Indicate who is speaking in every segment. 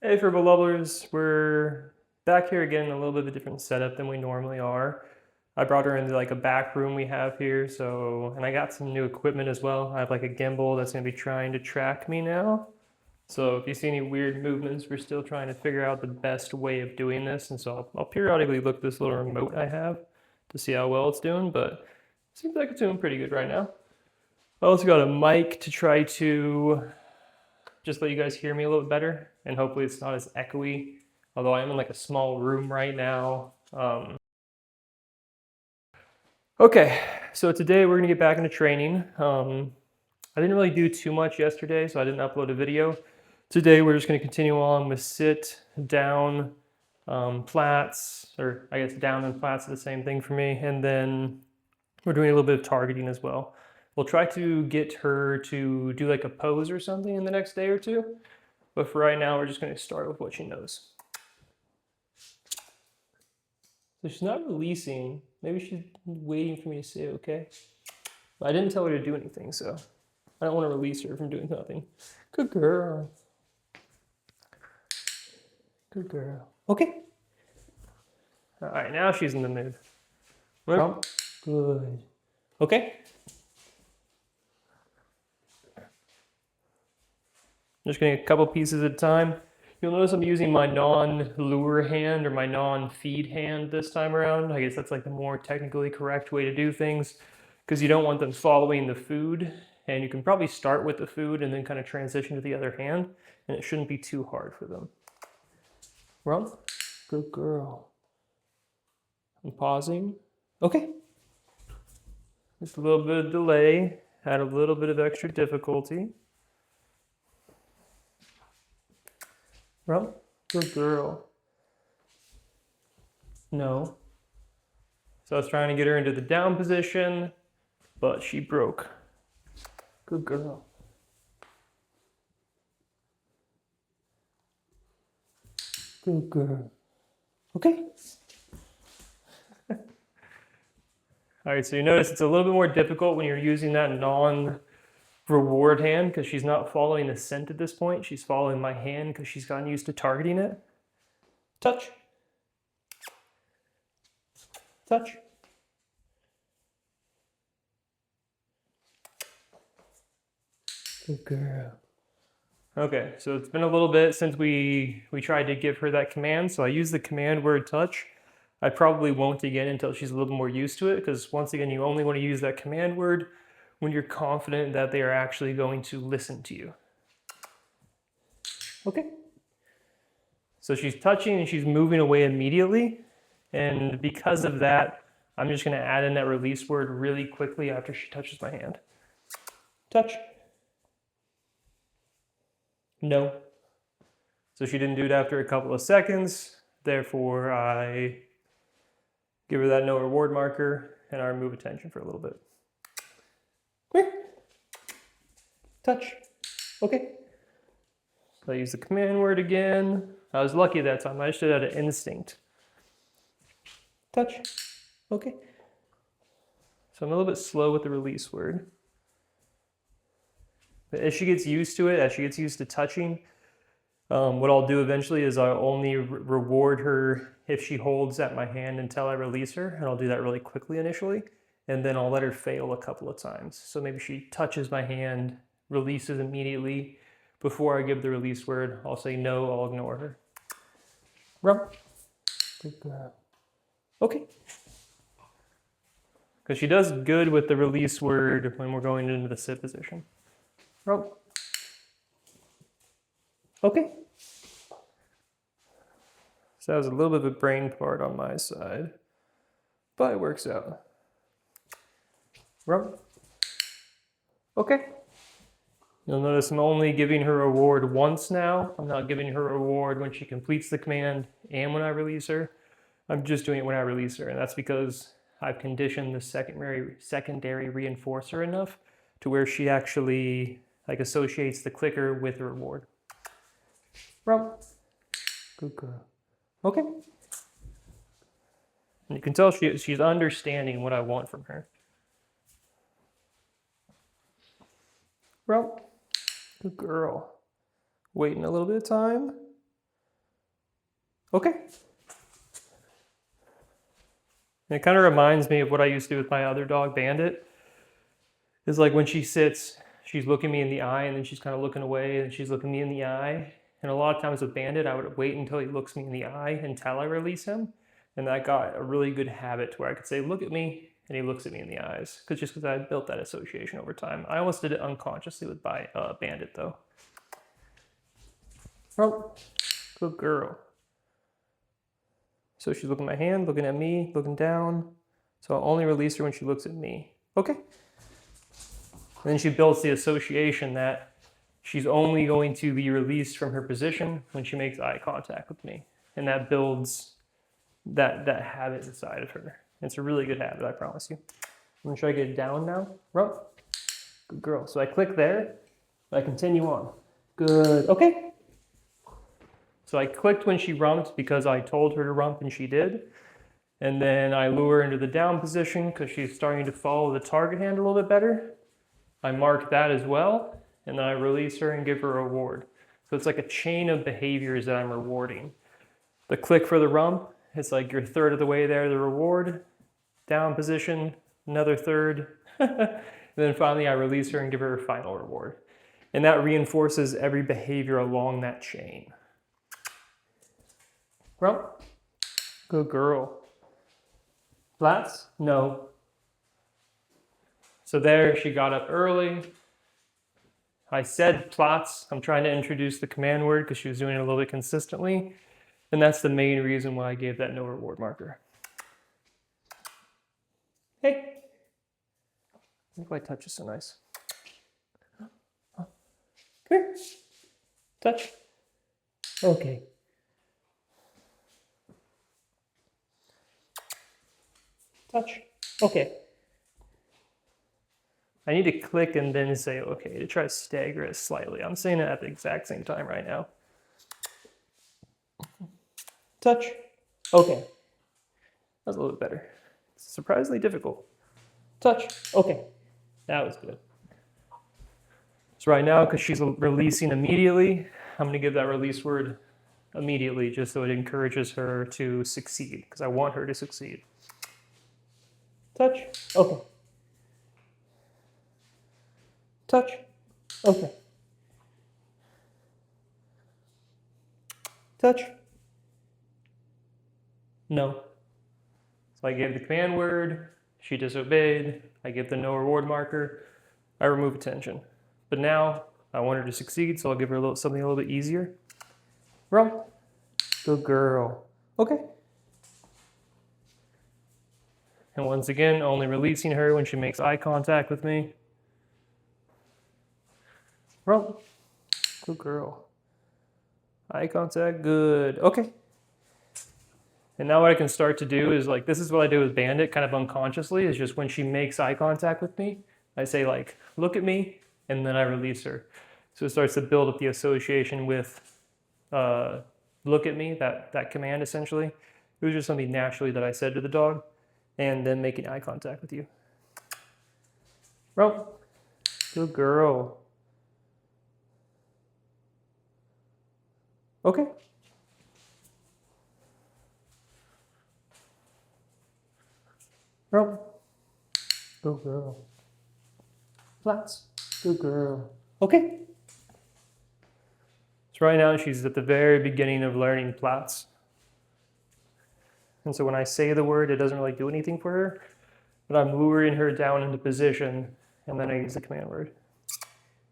Speaker 1: Hey Furbo Lovers, we're back here again in a little bit of a different setup than we normally are. I brought her into like a back room we have here, and I got some new equipment as well. I have like a gimbal that's gonna be trying to track me now. So if you see any weird movements, we're still trying to figure out the best way of doing this. And so I'll periodically look at this little remote I have to see how well it's doing, but it seems like it's doing pretty good right now. I also got a mic to try to just let you guys hear me a little bit better, and hopefully it's not as echoey, although I am in like a small room right now. Okay, so today we're gonna get back into training. I didn't really do too much yesterday, so I didn't upload a video. Today we're just gonna continue on with sit, down, flats, or I guess down and flats are the same thing for me, and then we're doing a little bit of targeting as well. We'll try to get her to do like a pose or something in the next day or two. But for right now, we're just going to start with what she knows. So she's not releasing. Maybe she's waiting for me to say okay. But I didn't tell her to do anything, so I don't want to release her from doing nothing. Good girl. Good girl. Okay. All right, now she's in the mood. Good. Okay. I'm just getting a couple pieces at a time. You'll notice I'm using my non-lure hand or my non-feed hand this time around. I guess that's like the more technically correct way to do things because you don't want them following the food, and you can probably start with the food and then kind of transition to the other hand, and it shouldn't be too hard for them. Run. Good girl. I'm pausing. Okay. Just a little bit of delay, had a little bit of extra difficulty. Well, good girl. No. So I was trying to get her into the down position, but she broke. Good girl. Good girl. Okay. All right, so you notice it's a little bit more difficult when you're using that non-reward hand because she's not following the scent at this point. She's following my hand because she's gotten used to targeting it. Touch. Touch. Good girl. Okay, so it's been a little bit since we tried to give her that command, so I use the command word touch. I probably won't again until she's a little more used to it, because once again, you only want to use that command word when you're confident that they are actually going to listen to you. Okay. So she's touching and she's moving away immediately, and because of that, I'm just going to add in that release word really quickly after she touches my hand. Touch. No. So she didn't do it after a couple of seconds, therefore I give her that no reward marker and I remove attention for a little bit. Come here. Touch. Okay. So I use the command word again. I was lucky that time. I just did it out of instinct. Touch. Okay. So I'm a little bit slow with the release word. But as she gets used to it, as she gets used to touching, what I'll do eventually is I'll only reward her if she holds at my hand until I release her, and I'll do that really quickly initially, and then I'll let her fail a couple of times. So maybe she touches my hand, releases immediately. Before I give the release word, I'll say no, I'll ignore her. Rub. Good girl. Okay. Because she does good with the release word when we're going into the sit position. Rub. Okay. So that was a little bit of a brain fart on my side, but it works out. Rub. Okay. You'll notice I'm only giving her a reward once now. I'm not giving her a reward when she completes the command and when I release her. I'm just doing it when I release her, and that's because I've conditioned the secondary reinforcer enough to where she actually like associates the clicker with the reward. Rub. Good girl. Okay. And you can tell she's understanding what I want from her. Rub. Good girl. Waiting a little bit of time. Okay. And it kind of reminds me of what I used to do with my other dog, Bandit. Is like when she sits, she's looking me in the eye and then she's kind of looking away and she's looking me in the eye. And a lot of times with Bandit, I would wait until he looks me in the eye until I release him. And that got a really good habit to where I could say, look at me, and he looks at me in the eyes. Just because I built that association over time. I almost did it unconsciously with Bandit though. Oh, good girl. So she's looking at my hand, looking at me, looking down. So I'll only release her when she looks at me. Okay. And then she builds the association that she's only going to be released from her position when she makes eye contact with me. And that builds that habit inside of her. It's a really good habit, I promise you. I'm gonna try to get it down now. Rump. Good girl. So I click there, I continue on. Good. Okay. So I clicked when she rumped because I told her to rump and she did. And then I lure her into the down position because she's starting to follow the target hand a little bit better. I mark that as well, and then I release her and give her a reward. So it's like a chain of behaviors that I'm rewarding. The click for the rump, it's like you're a third of the way there, the reward. Down position, another third. And then finally I release her and give her a final reward. And that reinforces every behavior along that chain. Rump. Good girl. Flats? No. So there, she got up early. I said plots. I'm trying to introduce the command word because she was doing it a little bit consistently. And that's the main reason why I gave that no reward marker. Hey. Look, my touch is so nice. Come here. Touch. Okay. Touch. Okay. I need to click and then say okay to try to stagger it slightly. I'm saying it at the exact same time right now. Touch. Okay. That's a little bit better. It's surprisingly difficult. Touch. Okay. That was good. So right now, because she's releasing immediately, I'm going to give that release word immediately just so it encourages her to succeed because I want her to succeed. Touch. Okay. Touch. Okay. Touch. No. So I gave the command word, she disobeyed, I give the no reward marker, I remove attention. But now I want her to succeed, so I'll give her something a little bit easier. Rump. Good girl. Okay. And once again, only releasing her when she makes eye contact with me. Rump. Good girl. Eye contact, good. Okay. And now what I can start to do is like, this is what I do with Bandit kind of unconsciously, is just when she makes eye contact with me, I say like, look at me, and then I release her. So it starts to build up the association with look at me, that command essentially. It was just something naturally that I said to the dog, and then making eye contact with you. Rump. Good girl. Okay. Rump. Good girl. Flats. Good girl. Okay. So right now she's at the very beginning of learning plats. And so when I say the word, it doesn't really do anything for her, but I'm luring her down into position, and then I use the command word.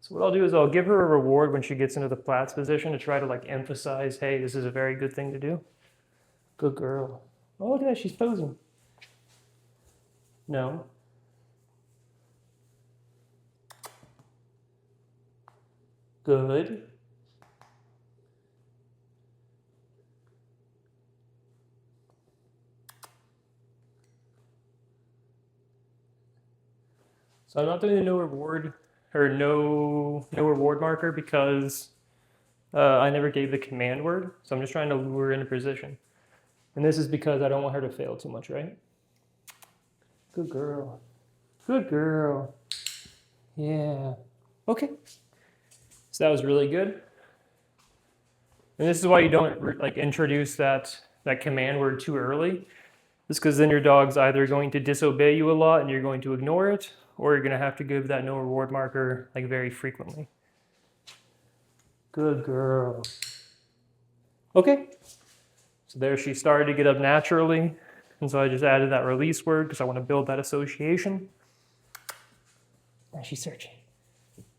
Speaker 1: So what I'll do is I'll give her a reward when she gets into the plats position to try to like emphasize, hey, this is a very good thing to do. Good girl. Oh, look at that, she's posing. No. Good. So I'm not doing the no reward or no reward marker because I never gave the command word. So I'm just trying to lure her into position. And this is because I don't want her to fail too much, right? Good girl. Good girl. Yeah. Okay. So that was really good. And this is why you don't like introduce that command word too early. It's because then your dog's either going to disobey you a lot and you're going to ignore it, or you're going to have to give that no reward marker like very frequently. Good girl. Okay. So there she started to get up naturally. And so I just added that release word because I want to build that association. And she's searching.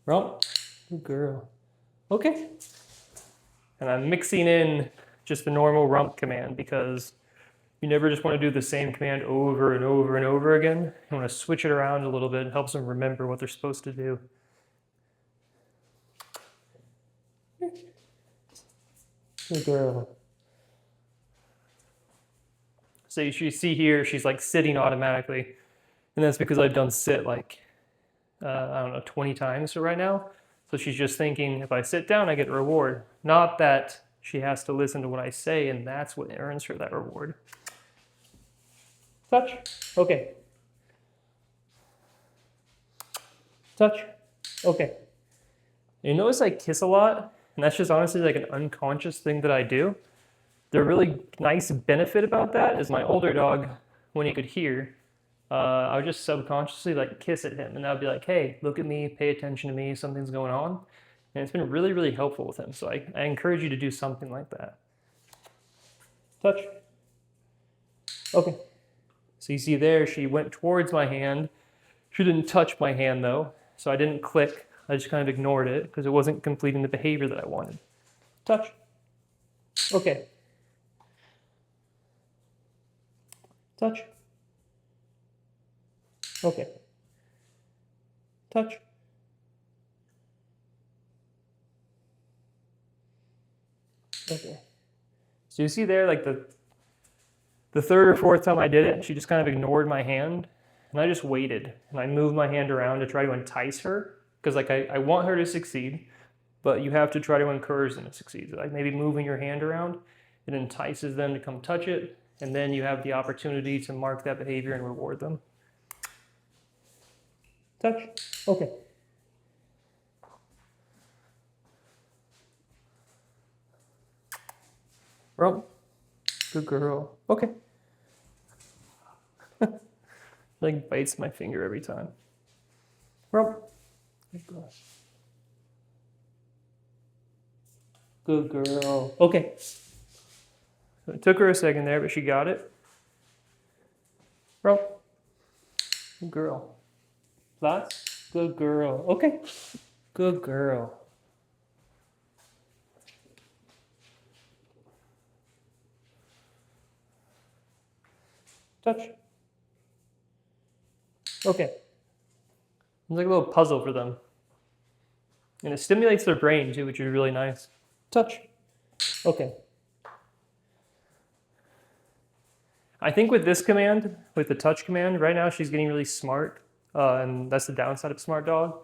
Speaker 1: Rump. Good girl. Okay. And I'm mixing in just the normal rump command because you never just want to do the same command over and over and over again. You want to switch it around a little bit. It helps them remember what they're supposed to do. Good girl. So you see here, she's like sitting automatically. And that's because I've done sit like, I don't know, 20 times right now. So she's just thinking, if I sit down, I get a reward. Not that she has to listen to what I say, and that's what earns her that reward. Touch. Okay. Touch. Okay. You notice I kiss a lot, and that's just honestly like an unconscious thing that I do. The really nice benefit about that is my older dog, when he could hear, I would just subconsciously like kiss at him, and I'd be like, hey, look at me, pay attention to me, something's going on. And it's been really, really helpful with him. So I encourage you to do something like that. Touch. Okay. So you see there, she went towards my hand. She didn't touch my hand though, so I didn't click. I just kind of ignored it because it wasn't completing the behavior that I wanted. Touch. Okay. Touch. Okay. Touch. Okay. So you see there, like the third or fourth time I did it, she just kind of ignored my hand, and I just waited, and I moved my hand around to try to entice her, because like I want her to succeed, but you have to try to encourage them to succeed. So like maybe moving your hand around, it entices them to come touch it, and then you have the opportunity to mark that behavior and reward them. Touch. Okay. Rump. Good girl. Okay. Like bites my finger every time. Rump. Good girl. Good girl. Okay. So it took her a second there, but she got it. Rump. Good girl. Flats. Good girl. Okay. Good girl. Touch. Okay. It's like a little puzzle for them. And it stimulates their brain too, which is really nice. Touch. Okay. I think with this command, with the touch command, right now she's getting really smart. And that's the downside of Smart Dog.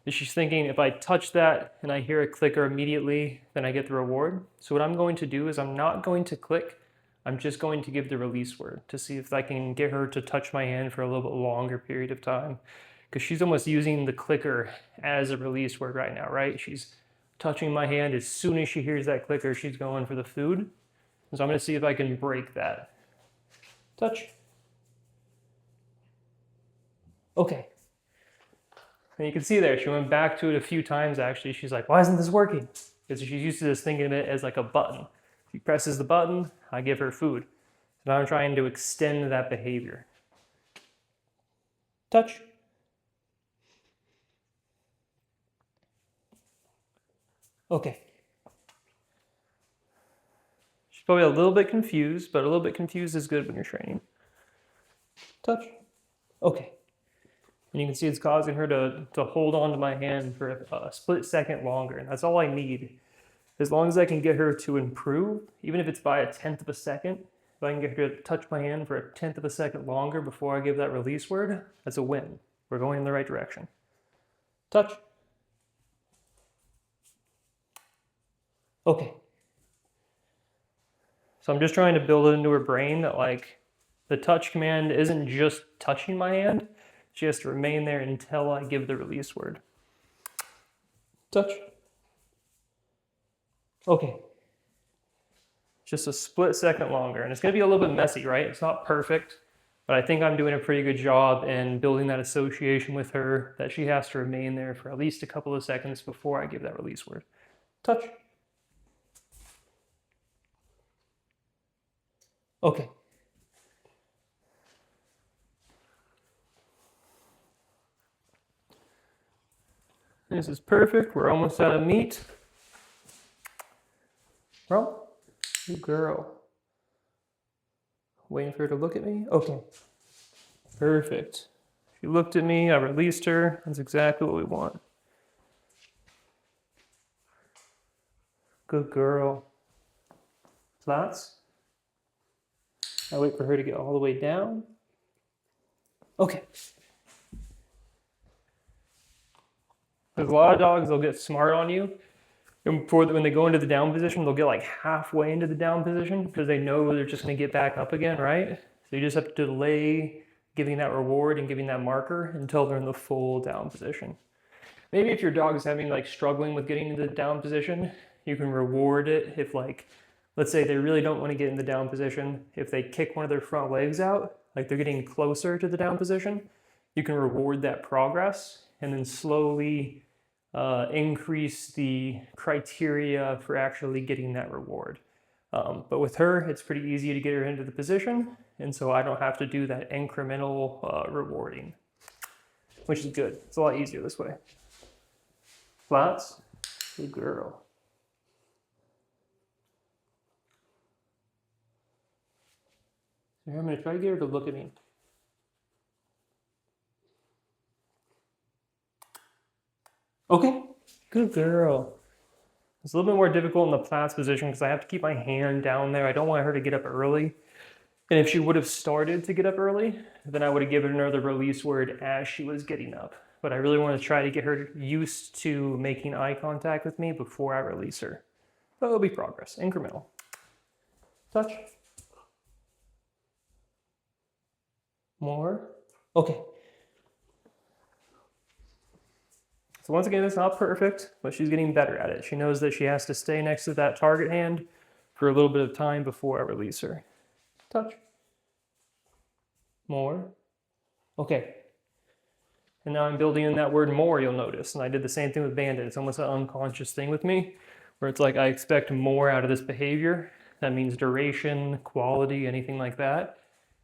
Speaker 1: Is she's thinking, if I touch that and I hear a clicker immediately, then I get the reward. So what I'm going to do is I'm not going to click. I'm just going to give the release word to see if I can get her to touch my hand for a little bit longer period of time. Because she's almost using the clicker as a release word right now, right? She's touching my hand. As soon as she hears that clicker, she's going for the food. So I'm going to see if I can break that. Touch. Okay. And you can see there, she went back to it a few times actually. She's like, why isn't this working? Because she's used to this thinking of it as like a button. She presses the button, I give her food. So now I'm trying to extend that behavior. Touch. Okay. She's probably a little bit confused, but a little bit confused is good when you're training. Touch. Okay. And you can see it's causing her to hold on to my hand for a split second longer. And that's all I need. As long as I can get her to improve, even if it's by 1/10 of a second, if I can get her to touch my hand for 1/10 of a second longer before I give that release word, that's a win. We're going in the right direction. Touch. Okay. So I'm just trying to build it into her brain that like the touch command isn't just touching my hand. She has to remain there until I give the release word. Touch. Okay. just a split second longer. And it's going to be a little bit messy, right? It's not perfect, but I think I'm doing a pretty good job in building that association with her that she has to remain there for at least a couple of seconds before I give that release word. Touch. Okay. This is perfect. We're almost out of meat. Well, good girl. Waiting for her to look at me. Okay. Perfect. She looked at me. I released her. That's exactly what we want. Good girl. Flats. I wait for her to get all the way down. Okay. There's a lot of dogs, they'll get smart on you. And when they go into the down position, they'll get like halfway into the down position because they know they're just going to get back up again, right? So you just have to delay giving that reward and giving that marker until they're in the full down position. Maybe if your dog is having like struggling with getting into the down position, you can reward it if like, let's say they really don't want to get in the down position. If they kick one of their front legs out, like they're getting closer to the down position, you can reward that progress and then slowly increase the criteria for actually getting that reward. But with her, it's pretty easy to get her into the position, and so I don't have to do that incremental rewarding, which is good. It's a lot easier this way. Flats, good girl. So here I'm going to try to get her to look at me. Okay, good girl. It's a little bit more difficult in the Platts position because I have to keep my hand down there. I don't want her to get up early. And if she would have started to get up early, then I would have given her the release word as she was getting up. But I really want to try to get her used to making eye contact with me before I release her. But it'll be progress, incremental. Touch. More. Okay. So once again, it's not perfect, but she's getting better at it. She knows that she has to stay next to that target hand for a little bit of time before I release her. Touch. More. Okay. And now I'm building in that word more, you'll notice. And I did the same thing with Bandit. It's almost an unconscious thing with me, where it's like I expect more out of this behavior. That means duration, quality, anything like that.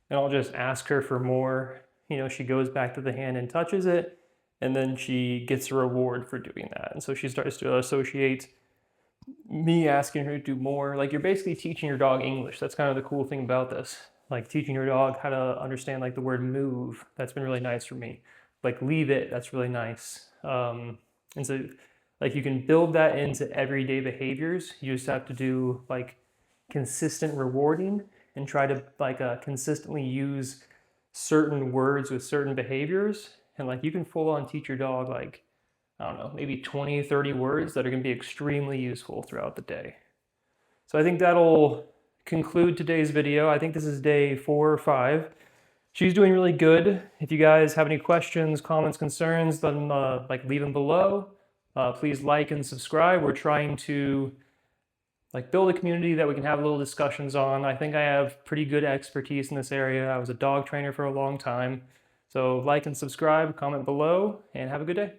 Speaker 1: And I'll just ask her for more. You know, she goes back to the hand and touches it. And then she gets a reward for doing that. And so she starts to associate me asking her to do more. Like, you're basically teaching your dog English. That's kind of the cool thing about this. Like teaching your dog how to understand like the word move. That's been really nice for me. Like leave it, that's really nice. And so like you can build that into everyday behaviors. You just have to do like consistent rewarding and try to like consistently use certain words with certain behaviors. And like you can full on teach your dog like, I don't know, maybe 20, 30 words that are gonna be extremely useful throughout the day. So I think that'll conclude today's video. I think this is day 4 or 5. She's doing really good. If you guys have any questions, comments, concerns, then like leave them below. Please like and subscribe. We're trying to like build a community that we can have little discussions on. I think I have pretty good expertise in this area. I was a dog trainer for a long time. So like and subscribe, comment below, and have a good day.